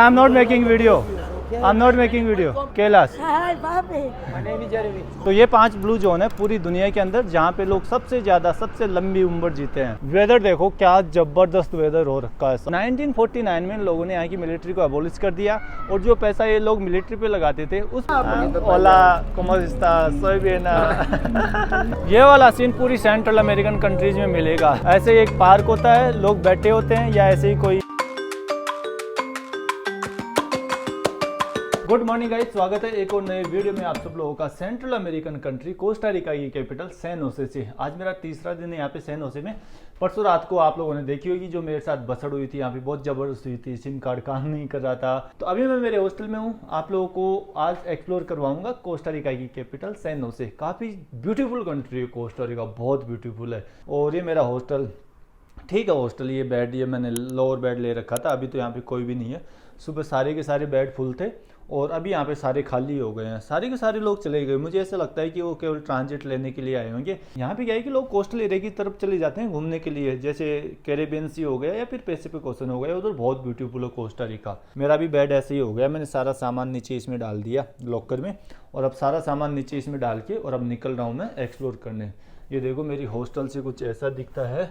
I'm not making video. I'm not making video. Kailash. तो ये 5 blue zone है पूरी दुनिया के अंदर जहाँ पे लोग सबसे ज्यादा सबसे लंबी उम्र जीते हैं। वेदर देखो क्या जबरदस्त वेदर हो रखा है। 1949 में लोगों ने यहाँ की मिलिट्री को अबोलिश कर दिया और जो पैसा ये लोग मिलिट्री पे लगाते थे उस ओला कोमोस्ता सोयबीना ये वाला सीन पूरी सेंट्रल अमेरिकन कंट्रीज में मिलेगा। ऐसे एक पार्क होता है, लोग बैठे होते हैं या ऐसे ही कोई। गुड मॉर्निंग गाइस, स्वागत है एक और नए वीडियो में आप सब लोगों का। Central American country Costa Rica की कैपिटल सैन होसे से आज मेरा तीसरा दिन है यहाँ पे सैन होसे में। परसों रात को आप लोगों ने देखी होगी जो मेरे साथ बसड़ हुई थी, यहाँ पे बहुत जबरदस्त हुई थी, सिम कार्ड काम नहीं कर रहा था। तो अभी मैं मेरे हॉस्टल में हूँ, आप लोगों को आज एक्सप्लोर करवाऊंगा कोस्टा रिका की कैपिटल सैन होसे। काफ़ी ब्यूटीफुल कंट्री है कोस्टा रिका, बहुत ब्यूटीफुल है। और ये मेरा हॉस्टल, ठीक है हॉस्टल, ये बेड ये मैंने लोअर बेड ले रखा था। अभी तो यहाँ पे कोई भी नहीं है। सुबह सारे के सारे बेड फुल थे और अभी यहाँ पे सारे खाली हो गए हैं। सारे के सारे लोग चले गए। मुझे ऐसा लगता है कि वो केवल ट्रांजिट लेने के लिए आए होंगे। यहाँ पे क्या है कि लोग कोस्टल एरिया की तरफ चले जाते हैं घूमने के लिए, जैसे कैरेबियन सी हो गया या फिर पैसिफिक ओशन हो गया, उधर बहुत ब्यूटीफुल है कोस्टा रिका। मेरा भी बेड ऐसे ही हो गया। मैंने सारा सामान नीचे इसमें डाल दिया लॉकर में और अब सारा सामान नीचे इसमें डाल के और अब निकल रहा हूँ मैं एक्सप्लोर करने। ये देखो मेरी हॉस्टल से कुछ ऐसा दिखता है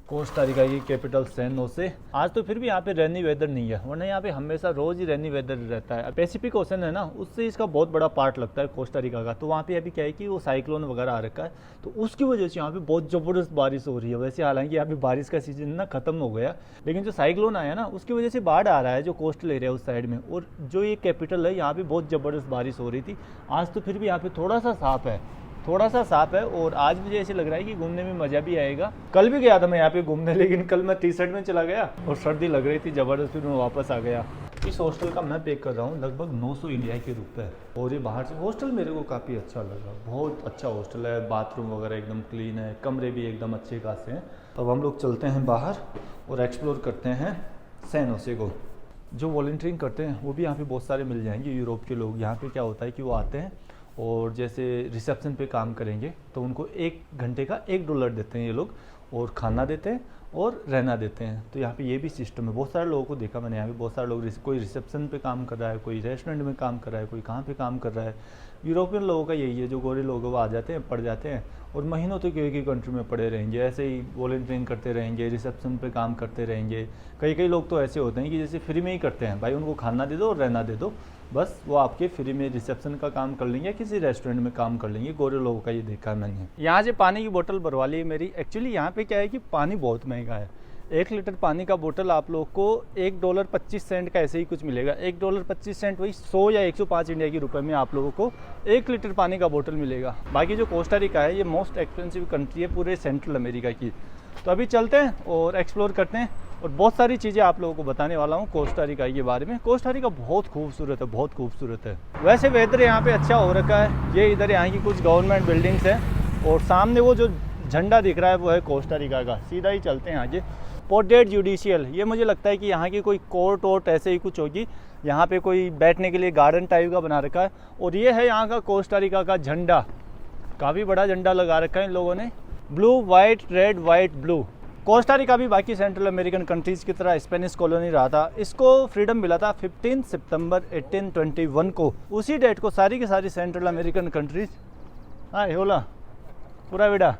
कोस्टा रिका की कैपिटल सैन होसे। आज तो फिर भी यहाँ पे रेनी वेदर नहीं है, वरना यहाँ पे हमेशा रोज ही रेनी वेदर रहता है। पैसिफिक ओशन है ना, उससे इसका बहुत बड़ा पार्ट लगता है कोस्टा रिका का। तो वहाँ पे अभी क्या है कि वो साइक्लोन वगैरह आ रखा है, तो उसकी वजह से यहाँ पे बहुत ज़बरदस्त बारिश हो रही है। वैसे हालांकि यहाँ पे बारिश का सीजन ना खत्म हो गया, लेकिन जो साइक्लोन आया ना उसकी वजह से बाढ़ आ रहा है जो कोस्टल एरिया उस साइड में। और जो ये कैपिटल है यहाँ पे बहुत ज़बरदस्त बारिश हो रही थी। आज तो फिर भी यहाँ पे थोड़ा सा साफ है और आज मुझे ऐसे लग रहा है कि घूमने में मज़ा भी आएगा। कल भी गया था मैं यहाँ पे घूमने, लेकिन कल मैं टी शर्ट में चला गया और सर्दी लग रही थी ज़बरदस्त, फिर मैं वापस आ गया। इस हॉस्टल का मैं पे कर रहा हूँ लगभग 900 इंडिया के रुपए। और ये बाहर से हॉस्टल मेरे को काफ़ी अच्छा लगा, बहुत अच्छा हॉस्टल है। बाथरूम वगैरह एकदम क्लीन है, कमरे भी एकदम अच्छे खासे हैं। अब हम लोग चलते हैं बाहर और एक्सप्लोर करते हैं सैन होसे को। जो वॉलंटियरिंग करते हैं वो भी यहाँ पे बहुत सारे मिल जाएंगे। यूरोप के लोग यहाँ पे क्या होता है कि वो आते हैं और जैसे रिसेप्शन पे काम करेंगे तो उनको 1 घंटे का $1 देते हैं ये लोग, और खाना देते हैं और रहना देते हैं। तो यहाँ पे ये भी सिस्टम है। बहुत सारे लोगों को देखा मैंने यहाँ पे, बहुत सारे लोग कोई रिसेप्शन पे काम कर रहा है, कोई रेस्टोरेंट में काम कर रहा है, कोई कहाँ पे काम कर रहा है। यूरोपियन लोगों का यही है, जो गोरे लोग वो आ जाते हैं, पढ़ जाते हैं और महीनों तक एक ही कंट्री में पड़े रहेंगे, ऐसे ही वॉलंटियरिंग करते रहेंगे, रिसेप्शन पे काम करते रहेंगे। कई लोग तो ऐसे होते हैं कि जैसे फ्री में ही करते हैं, भाई उनको खाना दे दो और रहना दे दो, बस वो आपके फ्री में रिसेप्शन का काम कर लेंगे, किसी रेस्टोरेंट में काम कर लेंगे। गोरे लोगों का ये देखा है मैंने। यहाँ से पानी की बोतल भरवा ली मेरी। एक्चुअली यहाँ पे क्या है कि पानी बहुत महंगा है। 1 लीटर पानी का बोतल आप लोग को $1.25 का ऐसे ही कुछ मिलेगा। $1.25 वही 100 या 105 इंडिया के रुपए में आप लोगों को 1 लीटर पानी का बोतल मिलेगा। बाकी जो कोस्टा रिका है ये मोस्ट एक्सपेंसिव कंट्री है पूरे सेंट्रल अमेरिका की। तो अभी चलते हैं और एक्सप्लोर करते हैं और बहुत सारी चीज़ें आप लोगों को बताने वाला हूँ कोस्टा रिका के बारे में। कोस्टा रिका बहुत खूबसूरत है, बहुत खूबसूरत है। वैसे वेदर यहाँ पे अच्छा हो रखा है। ये इधर यहाँ की कुछ गवर्नमेंट बिल्डिंग्स हैं और सामने वो जो झंडा दिख रहा है वो है कोस्टा रिका का। सीधा ही चलते हैं आगे। पोर्ट्रेट जुडिशियल, ये मुझे लगता है कि यहाँ की कोई कोर्ट वोर्ट ऐसे ही कुछ होगी। यहाँ पे कोई बैठने के लिए गार्डन टाइप का बना रखा है। और ये है यहाँ का कोस्टा रिका का झंडा, काफ़ी बड़ा झंडा लगा रखा है इन लोगों ने, blue white red white blue. Costa Rica भी बाकी सेंट्रल अमेरिकन कंट्रीज़ की तरह स्पेनिश कॉलोनी रहा था। इसको फ्रीडम मिला था 15 सितंबर 1821 को। उसी डेट को सारी की सारी सेंट्रल अमेरिकन कंट्रीज होला पूरा विड़ा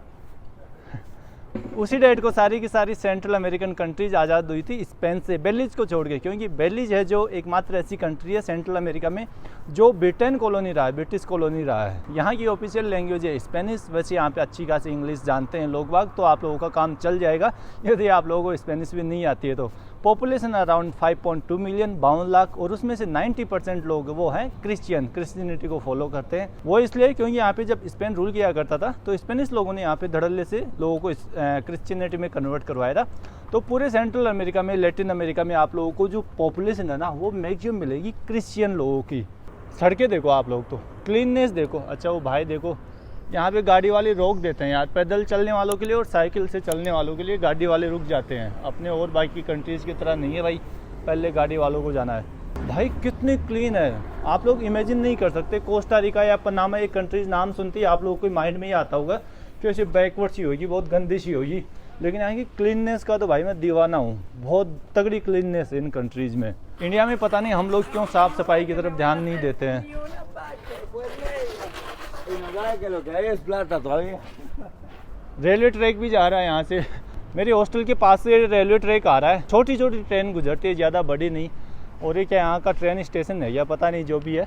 उसी डेट को सारी की सारी सेंट्रल अमेरिकन कंट्रीज आज़ाद हुई थी स्पेन से, बेलीज को छोड़ के। क्योंकि बेलीज है जो एकमात्र ऐसी कंट्री है सेंट्रल अमेरिका में जो ब्रिटेन कॉलोनी रहा है, ब्रिटिश कॉलोनी रहा है। यहाँ की ऑफिशियल लैंग्वेज है स्पेनिश। वैसे यहाँ पे अच्छी खासी इंग्लिश जानते हैं लोग बाग, तो आप लोगों का काम चल जाएगा यदि आप लोगों को स्पेनिश भी नहीं आती है तो। पॉपुलेशन अराउंड 5.2 मिलियन, 52 लाख, और उसमें से 90% लोग वो हैं क्रिश्चियनिटी को फॉलो करते हैं। वो इसलिए क्योंकि यहाँ पे जब स्पेन रूल किया करता था तो स्पेनिश लोगों ने यहाँ पे धड़ल्ले से लोगों को क्रिश्चियनिटी में कन्वर्ट करवाया था। तो पूरे सेंट्रल अमेरिका में, लैटिन अमेरिका में आप लोगों को जो पॉपुलेशन है ना वो मैक्सिमम मिलेगी क्रिश्चियन लोगों की। सड़कें देखो आप लोग, तो क्लीननेस देखो। अच्छा वो भाई देखो यहाँ पे गाड़ी वाले रोक देते हैं यार, पैदल चलने वालों के लिए और साइकिल से चलने वालों के लिए गाड़ी वाले रुक जाते हैं। अपने और बाकी कंट्रीज़ की तरह नहीं है भाई, पहले गाड़ी वालों को जाना है। भाई कितनी क्लीन है, आप लोग इमेजिन नहीं कर सकते। कोस्टा रिका या पनामा एक कंट्रीज नाम सुनती है आप लोगों को माइंड में ही आता होगा कि ऐसे बैकवर्ड सी होगी, बहुत गंदी सी होगी। लेकिन यहाँ की क्लीननेस का तो भाई मैं दीवाना हूँ। बहुत तगड़ी क्लीननेस है इन कंट्रीज़ में। इंडिया में पता नहीं हम लोग क्यों साफ़ सफाई की तरफ ध्यान नहीं देते हैं। रेलवे ट्रैक भी जा रहा है यहाँ से, मेरी हॉस्टल के पास से रेलवे ट्रैक आ रहा है। छोटी छोटी ट्रेन गुजरती है, ज़्यादा बड़ी नहीं। और ये क्या यहाँ का ट्रेन स्टेशन है या पता नहीं, जो भी है,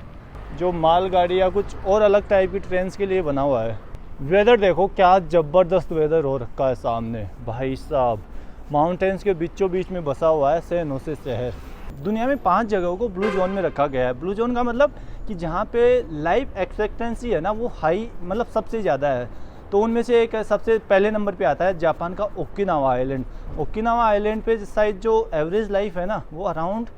जो मालगाड़ी या कुछ और अलग टाइप की ट्रेन के लिए बना हुआ है। वेदर देखो क्या ज़बरदस्त वेदर हो रखा है सामने भाई साहब। माउंटेन्स के बीचों बीच में बसा हुआ है सैन होसे शहर। दुनिया में 5 जगहों को ब्लू जोन में रखा गया है। ब्लू जोन का मतलब कि जहाँ पे लाइफ एक्सपेक्टेंसी है ना वो हाई, मतलब सबसे ज़्यादा है। तो उनमें से एक सबसे पहले नंबर पे आता है जापान का ओकिनावा आइलैंड। ओकिनावा आइलैंड पे शायद जो एवरेज लाइफ है ना वो अराउंड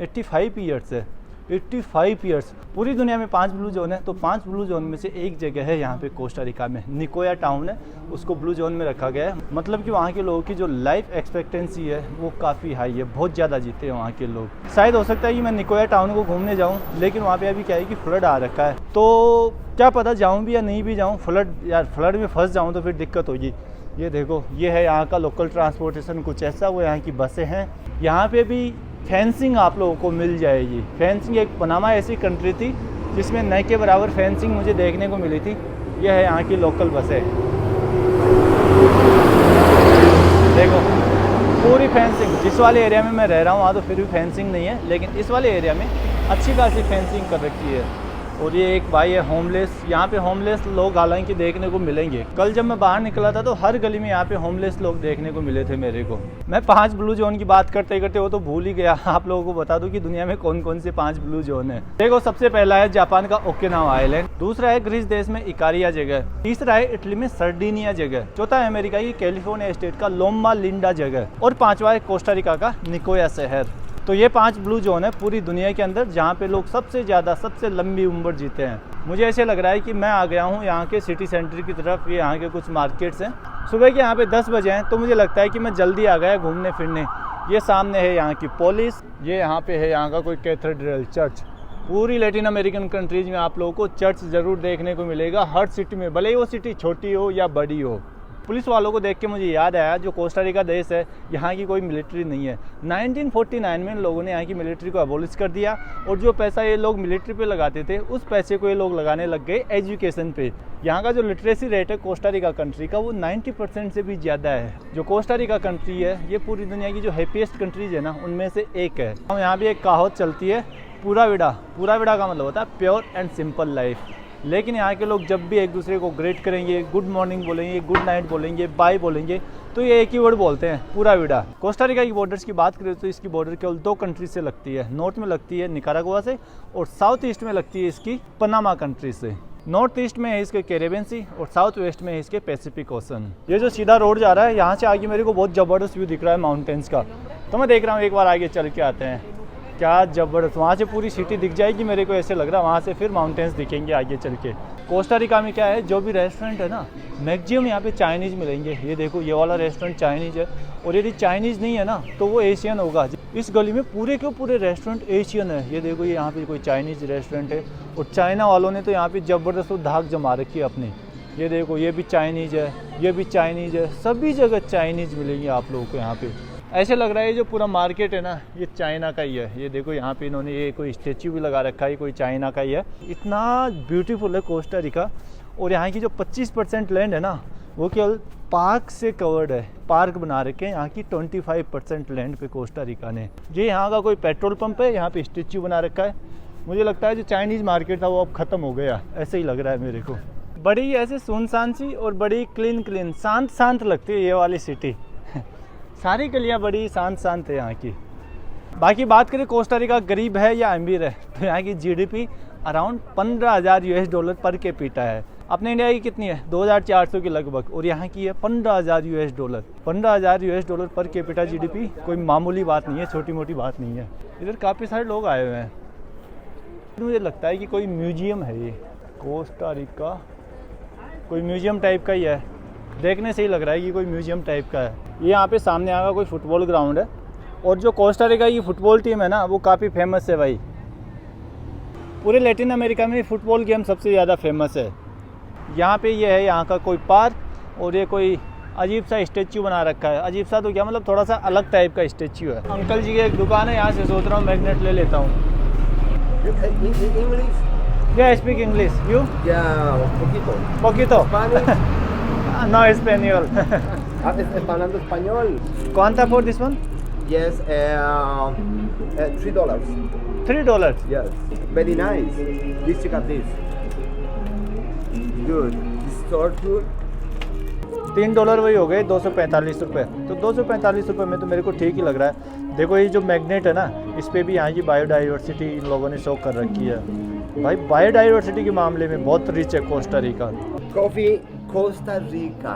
85 ईयर्स है। 85 ईयर्स। पूरी दुनिया में 5 ब्लू जोन है, तो 5 ब्लू जोन में से एक जगह है यहाँ पे कोस्टा रिका में, निकोया टाउन है, उसको ब्लू जोन में रखा गया है। मतलब कि वहाँ के लोगों की जो लाइफ एक्सपेक्टेंसी है वो काफ़ी हाई है, बहुत ज़्यादा जीते हैं वहाँ के लोग। शायद हो सकता है कि मैं निकोया टाउन को घूमने जाऊँ, लेकिन वहाँ पे अभी क्या है कि फ्लड आ रखा है, तो क्या पता जाऊँ भी या नहीं भी जाऊँ। फ्लड में फंस जाऊँ तो फिर दिक्कत होगी। ये देखो, ये है यहाँ का लोकल ट्रांसपोर्टेशन कुछ ऐसा, वो यहाँ की बसें हैं। यहाँ पे भी फेंसिंग आप लोगों को मिल जाएगी। फेंसिंग, एक पनामा ऐसी कंट्री थी जिसमें न के बराबर फेंसिंग मुझे देखने को मिली थी। यह है यहाँ की लोकल बसें, देखो पूरी फेंसिंग। जिस वाले एरिया में मैं रह रहा हूँ वहाँ तो फिर भी फेंसिंग नहीं है, लेकिन इस वाले एरिया में अच्छी खासी फेंसिंग कर रखी है। और ये एक भाई है होमलेस। यहाँ पे होमलेस लोग हालांकि देखने को मिलेंगे। कल जब मैं बाहर निकला था तो हर गली में यहाँ पे होमलेस लोग देखने को मिले थे मेरे को। मैं 5 ब्लू जोन की बात करते करते वो तो भूल ही गया। आप लोगों को बता दूं कि दुनिया में कौन कौन से 5 ब्लू जोन है। देखो, सबसे पहला है जापान का ओकिनावा आइलैंड, दूसरा है ग्रीस देश में इकारिया जगह, तीसरा है इटली में सर्डिनिया जगह, चौथा है अमेरिका की कैलिफोर्निया स्टेट का लोम्मा लिंडा जगह, और 5वां है कोस्टा रिका का निकोया शहर। तो ये 5 ब्लू जोन है पूरी दुनिया के अंदर जहाँ पे लोग सबसे ज़्यादा, सबसे लंबी उम्र जीते हैं। मुझे ऐसे लग रहा है कि मैं आ गया हूँ यहाँ के सिटी सेंटर की तरफ। ये यहाँ के कुछ मार्केट्स हैं, सुबह के यहाँ पे 10 बजे हैं, तो मुझे लगता है कि मैं जल्दी आ गया घूमने फिरने। ये सामने है यहाँ की पुलिस, ये यहाँ पे है यहाँ का कोई कैथेड्रल चर्च। पूरी लैटिन अमेरिकन कंट्रीज में आप लोगों को चर्च ज़रूर देखने को मिलेगा, हर सिटी में, भले ही वो सिटी छोटी हो या बड़ी हो। पुलिस वालों को देख के मुझे याद आया, जो कोस्टा रिका देश है यहाँ की कोई मिलिट्री नहीं है। 1949 में लोगों ने यहाँ की मिलिट्री को अबॉलिश कर दिया, और जो पैसा ये लोग मिलिट्री पे लगाते थे उस पैसे को ये लोग लगाने लग गए एजुकेशन पे। यहाँ का जो लिटरेसी रेट है कोस्टा रिका कंट्री का वो 90% से भी ज़्यादा है। जो कोस्टा रिका कंट्री है ये पूरी दुनिया की जो हैप्पीएस्ट कंट्रीज है ना उनमें से एक है। यहाँ भी एक कहावत चलती है, पूरा विड़ा। पूरा विड़ा का मतलब होता है प्योर एंड सिंपल लाइफ। लेकिन यहाँ के लोग जब भी एक दूसरे को ग्रेट करेंगे, गुड मॉर्निंग बोलेंगे, गुड नाइट बोलेंगे, बाय बोलेंगे, तो ये एक ही वर्ड बोलते हैं, पूरा विड़ा। कोस्टा रिका की बॉर्डर्स की बात करें तो इसकी बॉर्डर केवल 2 कंट्री से लगती है। नॉर्थ में लगती है निकारागुआ से, और साउथ ईस्ट में लगती है इसकी पनामा कंट्री से। नॉर्थ ईस्ट में है इसके कैरेबियन सी, और साउथ वेस्ट में है इसके पैसिफिक ओशन। ये जो सीधा रोड जा रहा है यहाँ से आगे मेरे को बहुत ज़बरदस्त व्यू दिख रहा है माउंटेन्स का, तो मैं देख रहा हूँ एक बार आगे चल के आते हैं। क्या ज़बरदस्त, वहाँ से पूरी सिटी दिख जाएगी मेरे को ऐसे लग रहा है, वहाँ से फिर माउंटेन्स दिखेंगे आगे चल के। कोस्टा रिका में क्या है, जो भी रेस्टोरेंट है ना मैक्सिमम यहाँ पे चाइनीज़ मिलेंगे। ये देखो, ये वाला रेस्टोरेंट चाइनीज़ है, और यदि चाइनीज़ नहीं है ना तो वो एशियन होगा। इस गली में पूरे के पूरे रेस्टोरेंट एशियन है। ये देखो, ये यहाँ पे कोई चाइनीज़ रेस्टोरेंट है, और चाइना वालों ने तो यहाँ पे ज़बरदस्त धाक जमा रखी है अपनी। ये देखो, ये भी चाइनीज़ है, ये भी चाइनीज़ है, सभी जगह चाइनीज़ मिलेंगे आप लोगों को यहाँ पे। ऐसे लग रहा है ये जो पूरा मार्केट है ना ये चाइना का ही है। ये देखो, यहाँ पे इन्होंने ये कोई स्टेच्यू भी लगा रखा है, कोई चाइना का ही है। इतना ब्यूटीफुल है कोस्टा रिका। और यहाँ की जो 25% लैंड है ना वो केवल पार्क से कवर्ड है। पार्क बना रखे हैं यहाँ की 25% लैंड पे कोस्टा रिका ने। ये यहाँ का कोई पेट्रोल पंप है, यहाँ पे स्टेच्यू बना रखा है। मुझे लगता है जो चाइनीज़ मार्केट था वो अब ख़त्म हो गया, ऐसे ही लग रहा है मेरे को। बड़ी ऐसे सुनसान सी और बड़ी क्लीन शांत शांत लगती है ये वाली सिटी। सारी गलियाँ बड़ी शांत शांत है यहाँ की। बाकी बात करें कोस्टा रिका गरीब है या अमीर है, तो यहाँ की जीडीपी अराउंड $15,000 पर कैपिटा है। अपने इंडिया की कितनी है, 2,400 की लगभग, और यहाँ की है $15,000। $15,000 पर कैपिटा जीडीपी कोई मामूली बात नहीं है, छोटी मोटी बात नहीं है। इधर काफ़ी सारे लोग आए हुए हैं। मुझे लगता है कि कोई म्यूजियम है ये कोस्टा रिका, कोई म्यूजियम टाइप का ही है। देखने से ही लग रहा है कि कोई म्यूजियम टाइप का है। ये यहाँ पे सामने आगा कोई फुटबॉल ग्राउंड है, और जो कोस्टा रिका की फुटबॉल टीम है ना वो काफ़ी फेमस है भाई। पूरे लैटिन अमेरिका में फुटबॉल गेम सबसे ज़्यादा फेमस है। यहाँ पे ये है यहाँ का कोई पार्क, और ये कोई अजीब सा स्टेच्यू बना रखा है। अजीब सा तो क्या मतलब, थोड़ा सा अलग टाइप का स्टेच्यू है। अंकल जी की एक दुकान है, यहाँ से सोच रहा हूँ मैग्नेट ले लेता हूँ। English? क्या speak English? You? Ya, un poquito. पोकितो? Spanish? No Spanish. Hablando español? ¿Cuánta por this one? Yes, $3. $3. Yes, very nice. Please check out this. Good. This store good. $3 वही हो गए, 245 रुपये। तो 245 रुपये में तो मेरे को ठीक ही लग रहा है। देखो ये जो मैग्नेट है ना, इस पर भी यहाँ की बायोडाइवर्सिटी इन लोगों ने शो कर रखी है। भाई बायोडाइवर्सिटी के मामले में बहुत रिच है Costa Rica. Coffee, Costa Rica.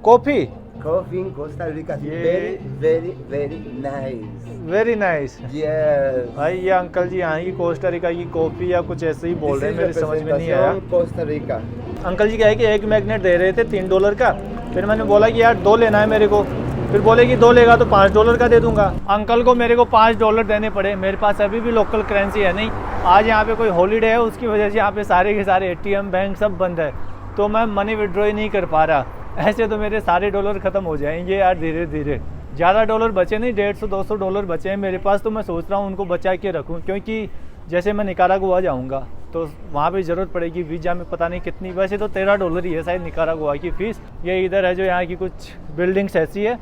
Coffee Coffee in Costa Rica. Yeah. Very, very, very nice. Very nice. Yes. भाई ये अंकल जी यहाँ की कोस्टा रिका की कॉफ़ी या कुछ ऐसे ही बोल रहे हैं, मेरी समझ में नहीं आया। Costa Rica. अंकल जी क्या है कि एक मैग्नेट दे रहे थे $3 का। फिर मैंने बोला कि यार 2 लेना है मेरे को। फिर बोले कि 2 लेगा तो $5 का दे दूंगा। अंकल को मेरे को $5 देने पड़े। मेरे पास अभी भी लोकल करेंसी है नहीं। आज यहाँ पे कोई हॉलीडे है, उसकी वजह से यहाँ पे सारे के सारे ATM बैंक सब बंद है, तो मैं मनी विड्रॉ ही नहीं कर पा रहा। ऐसे तो मेरे सारे डॉलर ख़त्म हो जाएंगे यार धीरे धीरे। ज़्यादा डॉलर बचे नहीं, $150-200 बचे हैं मेरे पास। तो मैं सोच रहा हूँ उनको बचा के रखूँ, क्योंकि जैसे मैं निकारागुआ जाऊँगा तो वहाँ पे ज़रूरत पड़ेगी वीज़ा में। पता नहीं कितनी, वैसे तो $13 ही है शायद निकारागुआ की फ़ीस। ये इधर है जो यहाँ की कुछ बिल्डिंग्स ऐसी है,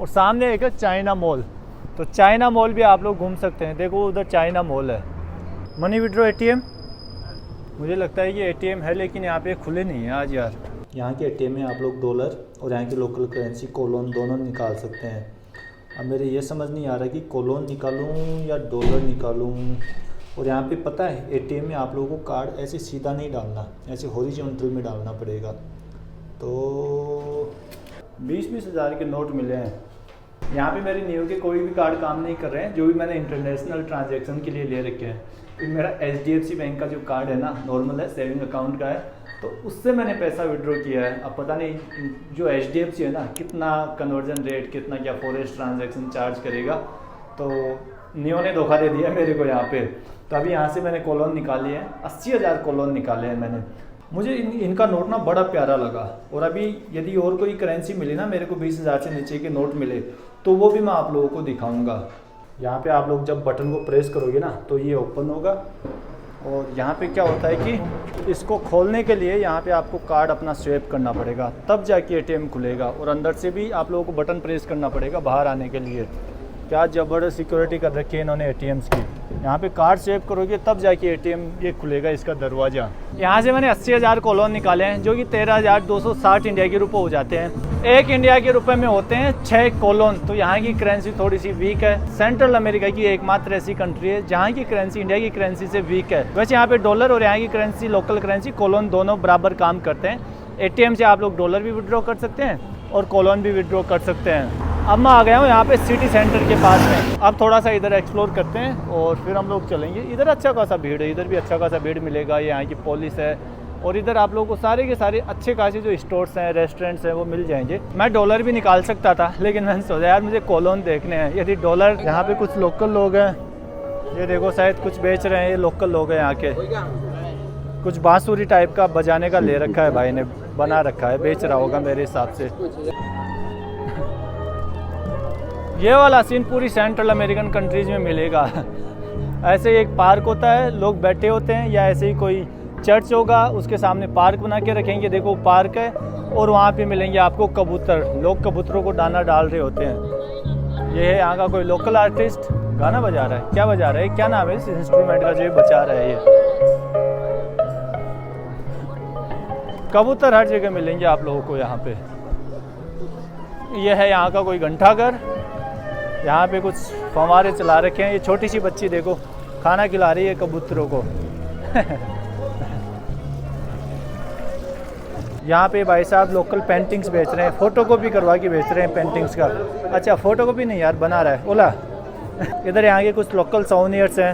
और सामने एक है चाइना मॉल। तो चाइना मॉल भी आप लोग घूम सकते हैं। देखो उधर चाइना मॉल है। मनी विड्रॉ ATM, मुझे लगता है ये ATM है लेकिन यहाँ पे खुले नहीं है आज यार। यहाँ के ATM में आप लोग डॉलर और यहाँ की लोकल करेंसी कोलोन दोनों निकाल सकते हैं। अब मेरे ये समझ नहीं आ रहा कि कोलोन निकालूँ या डॉलर निकालूं। और यहाँ पे पता है ATM में आप लोगों को कार्ड ऐसे सीधा नहीं डालना, ऐसे हॉरिजॉन्टल में डालना पड़ेगा। तो 20-20 हज़ार के नोट मिले हैं। यहाँ पे मेरे न्यू के कोई भी कार्ड काम नहीं कर रहे हैं, जो भी मैंने इंटरनेशनल ट्रांजैक्शन के लिए ले रखे हैं। तो मेरा HDFC बैंक का जो कार्ड है ना, नॉर्मल है, सेविंग अकाउंट का है, तो उससे मैंने पैसा विड्रॉ किया है। अब पता नहीं जो HDFC है ना, कितना कन्वर्जन रेट, कितना क्या फॉरेस्ट ट्रांजैक्शन चार्ज करेगा। तो नियो ने धोखा दे दिया मेरे को यहाँ पे। तो अभी यहाँ से मैंने कोलोन निकाली है, 80,000 कोलोन निकाले हैं मैंने। मुझे इनका नोट ना बड़ा प्यारा लगा। और अभी यदि और कोई करेंसी मिली ना मेरे को, 20,000 से नीचे के नोट मिले, तो वो भी मैं आप लोगों को दिखाऊंगा। यहाँ पे आप लोग जब बटन को प्रेस करोगे ना तो ये ओपन होगा। और यहाँ पे क्या होता है कि इसको खोलने के लिए यहाँ पे आपको कार्ड अपना स्वैप करना पड़ेगा, तब जाके ATM खुलेगा। और अंदर से भी आप लोगों को बटन प्रेस करना पड़ेगा बाहर आने के लिए। क्या ज़बरदस्त सिक्योरिटी कर रखी है इन्होंने ATMs की। यहाँ पे कार्ड सेव करोगे तब जाके ATM ये खुलेगा, इसका दरवाज़ा। यहाँ से मैंने 80,000 कोलोन निकाले हैं, जो कि 13,260 इंडिया के रुपये हो जाते हैं। 1 इंडिया के रुपए में होते हैं 6 कोलोन। तो यहाँ की करेंसी थोड़ी सी वीक है। सेंट्रल अमेरिका की एकमात्र ऐसी कंट्री है जहाँ की करेंसी इंडिया की करेंसी से वीक है। वैसे यहाँ पे डॉलर और यहाँ की करेंसी, लोकल करेंसी कोलोन, दोनों बराबर काम करते हैं। ATM से आप लोग डॉलर भी विड्रॉ कर सकते हैं और कोलोन भी विड्रॉ कर सकते हैं। अब मैं आ गया हूँ यहाँ पे सिटी सेंटर के पास में। अब थोड़ा सा इधर एक्सप्लोर करते हैं और फिर हम लोग चलेंगे। इधर अच्छा खासा भीड़ है, इधर भी अच्छा खासा भीड़ मिलेगा। ये यहाँ की पुलिस है और इधर आप लोगों को सारे के सारे अच्छे खासे जो स्टोर्स हैं, रेस्टोरेंट्स हैं, वो मिल जाएंगे। मैं डॉलर भी निकाल सकता था लेकिन मैंने सोचा यार मुझे कोलोन देखने हैं। यदि डॉलर, यहाँ पे कुछ लोकल लोग हैं, ये देखो शायद कुछ बेच रहे हैं, ये लोकल लोग हैं यहाँ के। कुछ बांसुरी टाइप का बजाने का ले रखा है भाई ने, बना रखा है, बेच रहा होगा मेरे हिसाब से। ये वाला सीन पूरी सेंट्रल अमेरिकन कंट्रीज में मिलेगा। ऐसे एक पार्क होता है, लोग बैठे होते हैं, या ऐसे ही कोई चर्च होगा, उसके सामने पार्क बना के रखेंगे। देखो पार्क है और वहाँ पे मिलेंगे आपको कबूतर। लोग कबूतरों को दाना डाल रहे होते हैं। ये है यहाँ का कोई लोकल आर्टिस्ट, गाना बजा रहा है। क्या बजा रहा है, क्या नाम है इस इंस्ट्रूमेंट का जो ये बजा रहा है? ये कबूतर हर जगह मिलेंगे आप लोगों को यहाँ पे। ये है यहाँ का कोई घंटाघर। यहाँ पे कुछ फव्वारे चला रखे हैं। ये छोटी सी बच्ची देखो खाना खिला रही है कबूतरों को। यहाँ पे भाई साहब लोकल पेंटिंग्स बेच रहे हैं, फोटोकॉपी करवा के बेच रहे हैं पेंटिंग्स का। अच्छा फोटोकॉपी नहीं यार, बना रहा है ओला। इधर यहाँ के कुछ लोकल सोनियर्स हैं।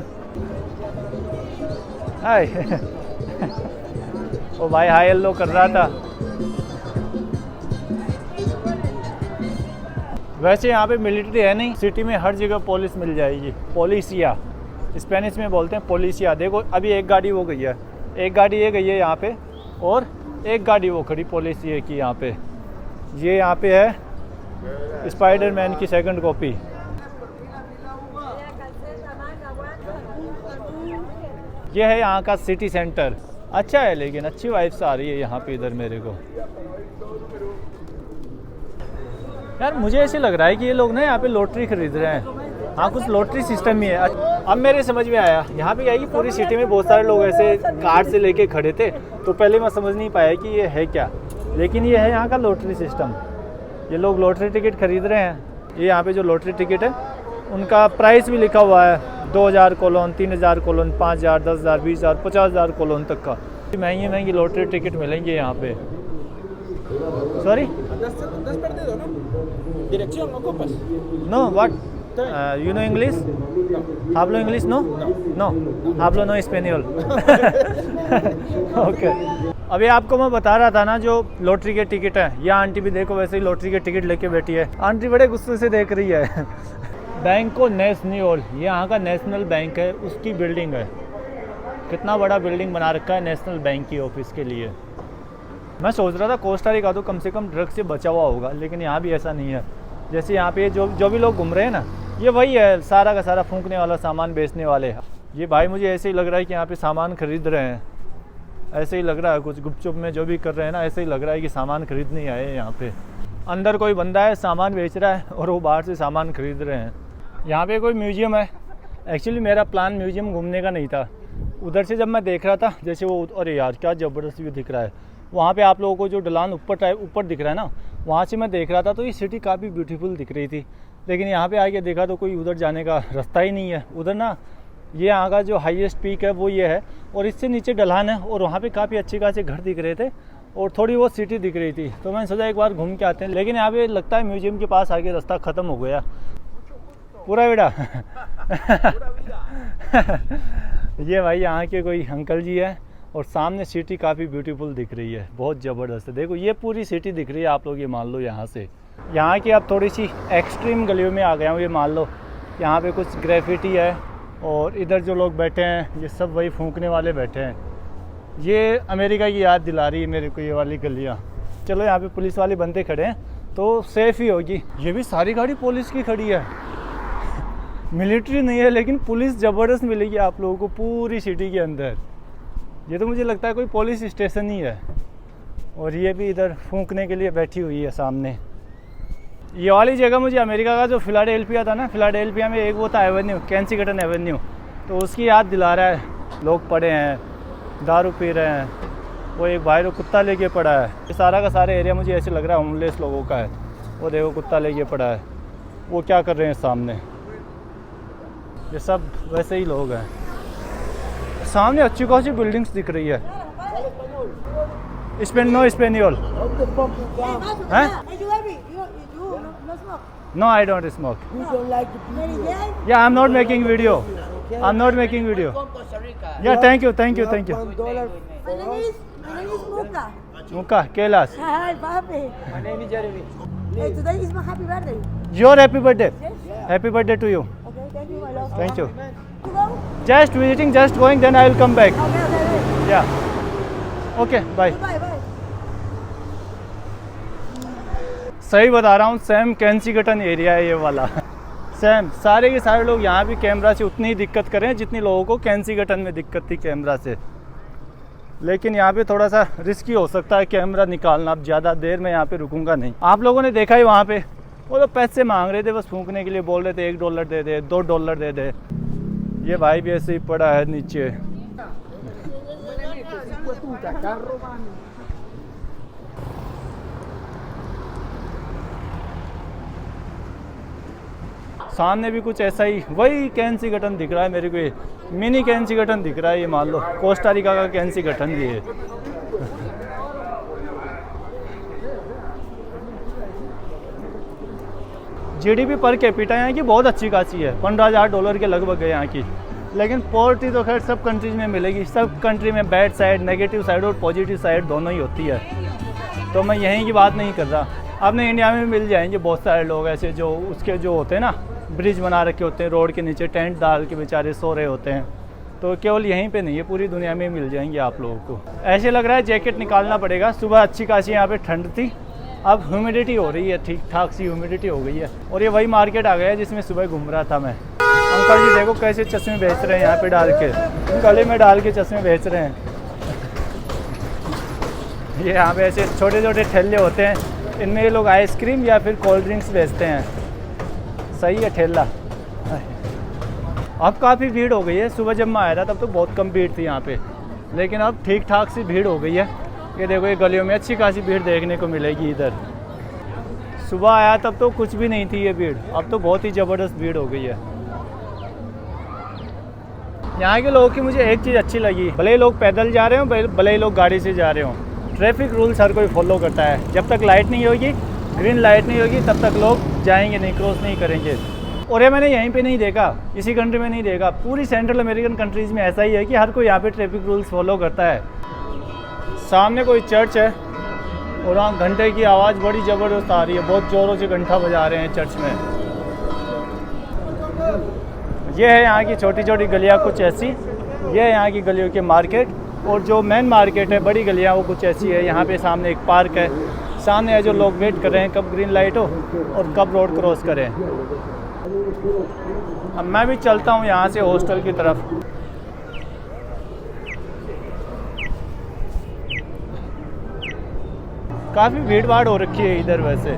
हाय ओ भाई हाय हेलो कर रहा था। वैसे यहाँ पे मिलिट्री है नहीं, सिटी में हर जगह पुलिस मिल जाएगी। पोलिसिया स्पेनिश में बोलते हैं, पोलिसिया। देखो अभी एक गाड़ी वो गई है, एक गाड़ी ये गई है यहाँ पे, और एक गाड़ी वो खड़ी पोलिसिया की यहाँ पे। ये यहाँ पे है स्पाइडरमैन की सेकंड कॉपी। ये है यहाँ का सिटी सेंटर। अच्छा है, लेकिन अच्छी वाइब्स आ रही है यहाँ पे इधर मेरे को। यार मुझे ऐसे लग रहा है कि ये लोग ना यहाँ पे लॉटरी खरीद रहे हैं। हाँ, कुछ लॉटरी सिस्टम ही है। अब मेरे समझ में आया, यहाँ पे क्या है कि पूरी सिटी में बहुत सारे लोग ऐसे कार्ड से लेके खड़े थे, तो पहले मैं समझ नहीं पाया कि ये है क्या, लेकिन ये है यहाँ का लॉटरी सिस्टम। ये लोग लॉटरी टिकट खरीद रहे हैं। ये यहाँ पे जो लॉटरी टिकट है उनका प्राइस भी लिखा हुआ है, 2000 कॉलोन, 3000 कॉलोन, 5000, 10,000, 20,000, 50,000 कॉलोन तक का। महंगी महंगी लॉटरी टिकट मिलेंगे यहाँ पे। Sorry, 10 per dedo, ¿no? Dirección, ocupas. No what you know English? hablo English? No no hablo no Spanish. Okay, अभी आपको मैं बता रहा था ना जो लॉटरी के टिकट है। यह आंटी भी देखो वैसे ही लॉटरी के टिकट लेके बैठी है। आंटी बड़े गुस्से से देख रही है। बैंको नेशनल, ये यहाँ का नेशनल बैंक है, उसकी बिल्डिंग है। कितना बड़ा बिल्डिंग बना रखा है नेशनल बैंक की ऑफिस के लिए। मैं सोच रहा था कोस्टा रिका तो कम से कम ड्रग्स से बचा हुआ होगा, लेकिन यहाँ भी ऐसा नहीं है। जैसे यहाँ पे जो भी लोग घूम रहे हैं ना, ये वही है, सारा का सारा फूंकने वाला, सामान बेचने वाले। ये भाई मुझे ऐसे ही लग रहा है कि यहाँ पे सामान खरीद रहे हैं। ऐसे ही लग रहा है, कुछ गुपचुप में जो भी कर रहे हैं ना, ऐसे ही लग रहा है कि सामान खरीदने आए हैं यहाँ पे। अंदर कोई बंदा है सामान बेच रहा है और वो बाहर से सामान खरीद रहे हैं। यहाँ पे कोई म्यूजियम है। एक्चुअली मेरा प्लान म्यूजियम घूमने का नहीं था। उधर से जब मैं देख रहा था, जैसे वो, अरे यार क्या ज़बरदस्त व्यू दिख रहा है वहाँ पे। आप लोगों को जो ढलान ऊपर दिख रहा है ना, वहाँ से मैं देख रहा था तो ये सिटी काफ़ी ब्यूटीफुल दिख रही थी। लेकिन यहाँ पे आके देखा तो कोई उधर जाने का रास्ता ही नहीं है। उधर ना ये यहाँ का जो हाईएस्ट पीक है वो ये है, और इससे नीचे ढलान है, और वहाँ पे काफ़ी अच्छे खासे घर दिख रहे थे और थोड़ी बहुत सिटी दिख रही थी। तो मैंने सोचा एक बार घूम के आते हैं, लेकिन यहाँ पे लगता है म्यूजियम के पास आके रास्ता ख़त्म हो गया। पूरा विड़ा। ये भाई यहाँ के कोई अंकल जी है, और सामने सिटी काफ़ी ब्यूटीफुल दिख रही है, बहुत ज़बरदस्त है। देखो ये पूरी सिटी दिख रही है, आप लोग ये मान लो यहाँ से। यहाँ की अब थोड़ी सी एक्सट्रीम गलियों में आ गया हूँ, ये मान लो। यहाँ पे कुछ ग्रेफिटी है, और इधर जो लोग बैठे हैं ये सब वही फूंकने वाले बैठे हैं। ये अमेरिका की याद दिला रही है मेरे को ये वाली गलियाँ। चलो यहाँ पे पुलिस वाले बंदे खड़े हैं तो सेफ़ ही होगी। ये भी सारी गाड़ी पुलिस की खड़ी है। मिलिट्री नहीं है, लेकिन पुलिस ज़बरदस्त मिलेगी आप लोगों को पूरी सिटी के अंदर। ये तो मुझे लगता है कोई पुलिस स्टेशन ही है। और ये भी इधर फूंकने के लिए बैठी हुई है सामने। ये वाली जगह मुझे अमेरिका का जो फिलाडेल्फिया था ना, फिलाडेल्फिया में एक वो था एवेन्यू, केंसिंगटन एवेन्यू, तो उसकी याद दिला रहा है। लोग पड़े हैं, दारू पी रहे हैं, वो एक भाई को कुत्ता लेके पड़ा है। ये सारा का सारा एरिया मुझे ऐसे लग रहा है होमलेस लोगों का है। वो देखो कुत्ता लेके पड़ा है, वो क्या कर रहे हैं सामने। ये सब वैसे ही लोग हैं। सामने अच्छी खासी बिल्डिंग्स दिख रही है। नो स्पेनियल हैं? No, I don't smoke. You don't like the people. Yeah, I'm not making video. I'm not making video. Yeah, thank you. $1 My name is Muka. Muka, Kailas. Hi, Papi. My name is Jeremy. Hey, today is my happy birthday. Your happy birthday. Yes? Happy birthday to you. Okay, thank you, my love. Thank you. You go? Just visiting, just going, then I will come back. Okay. Yeah. Okay, bye. Bye, bye. सही बता रहा हूँ, Sam Kensington area है ये वाला। Sam, सारे के सारे लोग यहाँ भी कैमरा से उतनी ही दिक्कत करें जितनी लोगों को केंसिंगटन में दिक्कत थी कैमरा से। लेकिन यहाँ पे थोड़ा सा रिस्की हो सकता है कैमरा निकालना। अब ज़्यादा देर में यहाँ पे रुकूंगा नहीं। आप लोगों ने देखा ही वहाँ पे वो तो पैसे मांग रहे थे बस फूंकने के लिए, बोल रहे थे $1 दे दे, $2 दे दे। ये भाई भी ऐसे ही पड़ा है नीचे। सामने भी कुछ ऐसा ही वही केंसिंगटन दिख रहा है मेरे को। मिनी केंसिंगटन दिख रहा है ये, मान लो कोस्टा रिका का केंसिंगटन ये है। जीडीपी पर कैपिटा यहाँ की बहुत अच्छी खासी है, $15,000 के लगभग है यहाँ की। लेकिन पॉवर्टी तो खैर सब कंट्रीज में मिलेगी। सब कंट्री में बैड साइड, नेगेटिव साइड और पॉजिटिव साइड दोनों ही होती है। तो मैं यहीं की बात नहीं कर रहा। अपने इंडिया में मिल जाएंगे बहुत सारे लोग ऐसे जो उसके जो होते हैं ना, ब्रिज बना रखे होते हैं रोड के नीचे, टेंट डाल के बेचारे सो रहे होते हैं। तो केवल यहीं पे नहीं है, पूरी दुनिया में मिल जाएंगे आप लोगों को। ऐसे लग रहा है जैकेट निकालना पड़ेगा। सुबह अच्छी खासी यहाँ पे ठंड थी अब ह्यूमिडिटी हो रही है, ठीक ठाक सी ह्यूमिडिटी हो गई है। और ये वही मार्केट आ गया है जिसमें सुबह घूम रहा था मैं। अंकल जी देखो कैसे चश्मे बेच रहे हैं यहाँ पे डाल के, गले में डाल के चश्मे बेच रहे हैं। ये यहाँ पे ऐसे छोटे छोटे ठेले होते हैं, इनमें ये लोग आइसक्रीम या फिर कोल्ड ड्रिंक्स बेचते हैं। सही है ठेला। अब काफ़ी भीड़ हो गई है। सुबह जब मैं आया था तब तो बहुत कम भीड़ थी यहाँ पे, लेकिन अब ठीक ठाक सी भीड़ हो गई है। ये देखो ये गलियों में अच्छी खासी भीड़ देखने को मिलेगी इधर। सुबह आया तब तो कुछ भी नहीं थी ये भीड़, अब तो बहुत ही ज़बरदस्त भीड़ हो गई है। यहाँ के लोगों की मुझे एक चीज़ अच्छी लगी, भले ही लोग पैदल जा रहे हो, भले ही लोग गाड़ी से जा रहे हो, ट्रैफिक रूल्स हर कोई फॉलो करता है। जब तक लाइट नहीं होगी, ग्रीन लाइट नहीं होगी, तब तक लोग जाएंगे नहीं, क्रॉस नहीं करेंगे। और ये मैंने यहीं पे नहीं देखा, इसी कंट्री में नहीं देखा, पूरी सेंट्रल अमेरिकन कंट्रीज़ में ऐसा ही है कि हर कोई यहाँ पे ट्रैफिक रूल्स फॉलो करता है। सामने कोई चर्च है और वहाँ घंटे की आवाज़ बड़ी ज़बरदस्त आ रही है, बहुत ज़ोरों से घंटा बजा रहे हैं चर्च में। ये है यहाँ की छोटी छोटी गलियाँ कुछ ऐसी, ये है यहाँ की गलियों के मार्केट। और जो मेन मार्केट है, बड़ी गलियाँ, वो कुछ ऐसी है। यहाँ पे सामने एक पार्क है, सामने है जो लोग वेट कर रहे हैं कब ग्रीन लाइट हो और कब रोड क्रॉस करें। अब मैं भी चलता हूँ यहाँ से हॉस्टल की तरफ। काफ़ी भीड़ भाड़ हो रखी है इधर वैसे।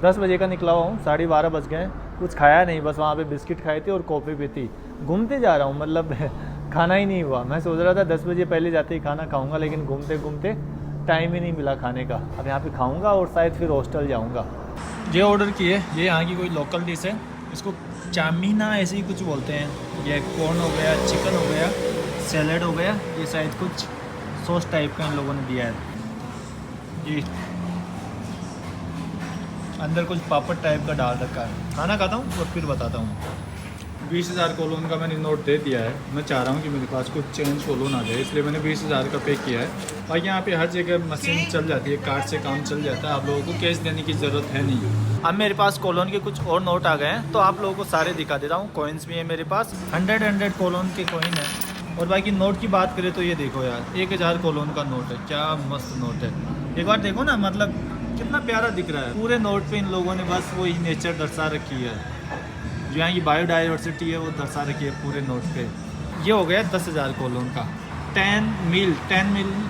दस बजे का निकला हुआ हूँ, 12:30 बज गए। कुछ खाया नहीं, बस वहाँ पे बिस्किट खाए थे और कॉफ़ी पी थी। घूमते जा रहा हूँ, मतलब खाना ही नहीं हुआ। मैं सोच रहा था 10 बजे पहले जाते ही खाना खाऊंगा, लेकिन घूमते घूमते टाइम ही नहीं मिला खाने का। अब यहाँ पे खाऊंगा और शायद फिर हॉस्टल जाऊँगा। ये ऑर्डर किए, ये यहाँ की कोई लोकल डिश है, इसको चामीना ऐसे ही कुछ बोलते हैं। ये कॉर्न हो गया, चिकन हो गया, सैलड हो गया, ये शायद कुछ सॉस टाइप का इन लोगों ने दिया है जी। अंदर कुछ पापड़ टाइप का डाल रखा है। खाना खाता हूँ और फिर बताता हूँ। 20,000 कोलोन का मैंने नोट दे दिया है। मैं चाह रहा हूँ कि मेरे पास कुछ चेंज कोलोन आ जाए, इसलिए मैंने 20,000 का पे किया है। और यहाँ पे हर जगह मशीन चल जाती है, कार्ड से काम चल जाता है, आप लोगों को कैश देने की ज़रूरत है नहीं। अब मेरे पास कोलोन के कुछ और नोट आ गए हैं, तो आप लोगों को सारे दिखा देता हूँ। कॉइन्स भी है मेरे पास, 100 कोलोन के कॉइन है। और बाकी नोट की बात करें तो ये देखो यार, 1000 कोलोन का नोट है। क्या मस्त नोट है, एक बार देखो ना, मतलब कितना प्यारा दिख रहा है। पूरे नोट पे इन लोगों ने बस वही नेचर दर्शा रखी है, जो यहाँ की बायोडाइवर्सिटी है वो दर्शा रखी है पूरे नोट पे। ये हो गया 10,000 कोलोन का। 10 मील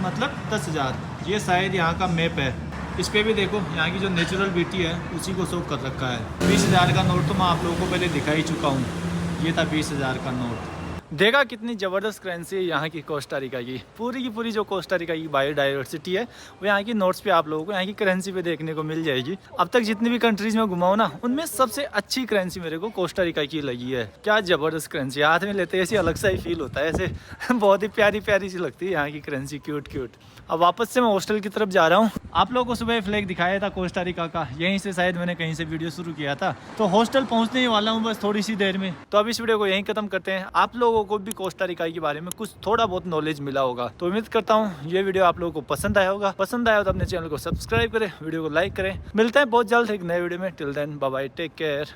मतलब 10,000। ये शायद यहाँ का मैप है, इस पे भी देखो यहाँ की जो नेचुरल ब्यूटी है उसी को शो कर रखा है। 20,000 का नोट तो मैं आप लोगों को पहले दिखा ही चुका हूँ। ये था 20,000 का नोट। देखा कितनी ज़बरदस्त करेंसी है यहाँ की कोस्टा रिका की। पूरी की पूरी जो कोस्टा रिका की बायोडाइवर्सिटी है वो यहाँ की नोट्स पे आप लोगों को यहाँ की करेंसी पे देखने को मिल जाएगी। अब तक जितनी भी कंट्रीज में घुमाऊँ ना, उनमें सबसे अच्छी करेंसी मेरे को कोस्टा रिका की लगी है। क्या ज़बरदस्त करेंसी, हाथ में लेते ऐसे अलग सा ही फील होता है, ऐसे बहुत ही प्यारी प्यारी सी लगती है यहाँ की करेंसी, क्यूट क्यूट। अब वापस से मैं हॉस्टल की तरफ जा रहा हूँ। आप लोगों को सुबह फ्लैग दिखाया था कोस्टा रिका का, यहीं से शायद मैंने कहीं से वीडियो शुरू किया था। तो हॉस्टल पहुँचने ही वाला हूँ बस थोड़ी सी देर में। तो अब इस वीडियो को यहीं खत्म करते हैं। आप लोगों को भी कोस्टा रिका के बारे में कुछ थोड़ा बहुत नॉलेज मिला होगा, तो उम्मीद करता हूँ ये वीडियो आप लोगों को पसंद आया होगा। पसंद आया हो तो अपने चैनल को सब्सक्राइब करें, वीडियो को लाइक करें। मिलते हैं बहुत जल्द एक नए वीडियो में। Till then bye bye, take care.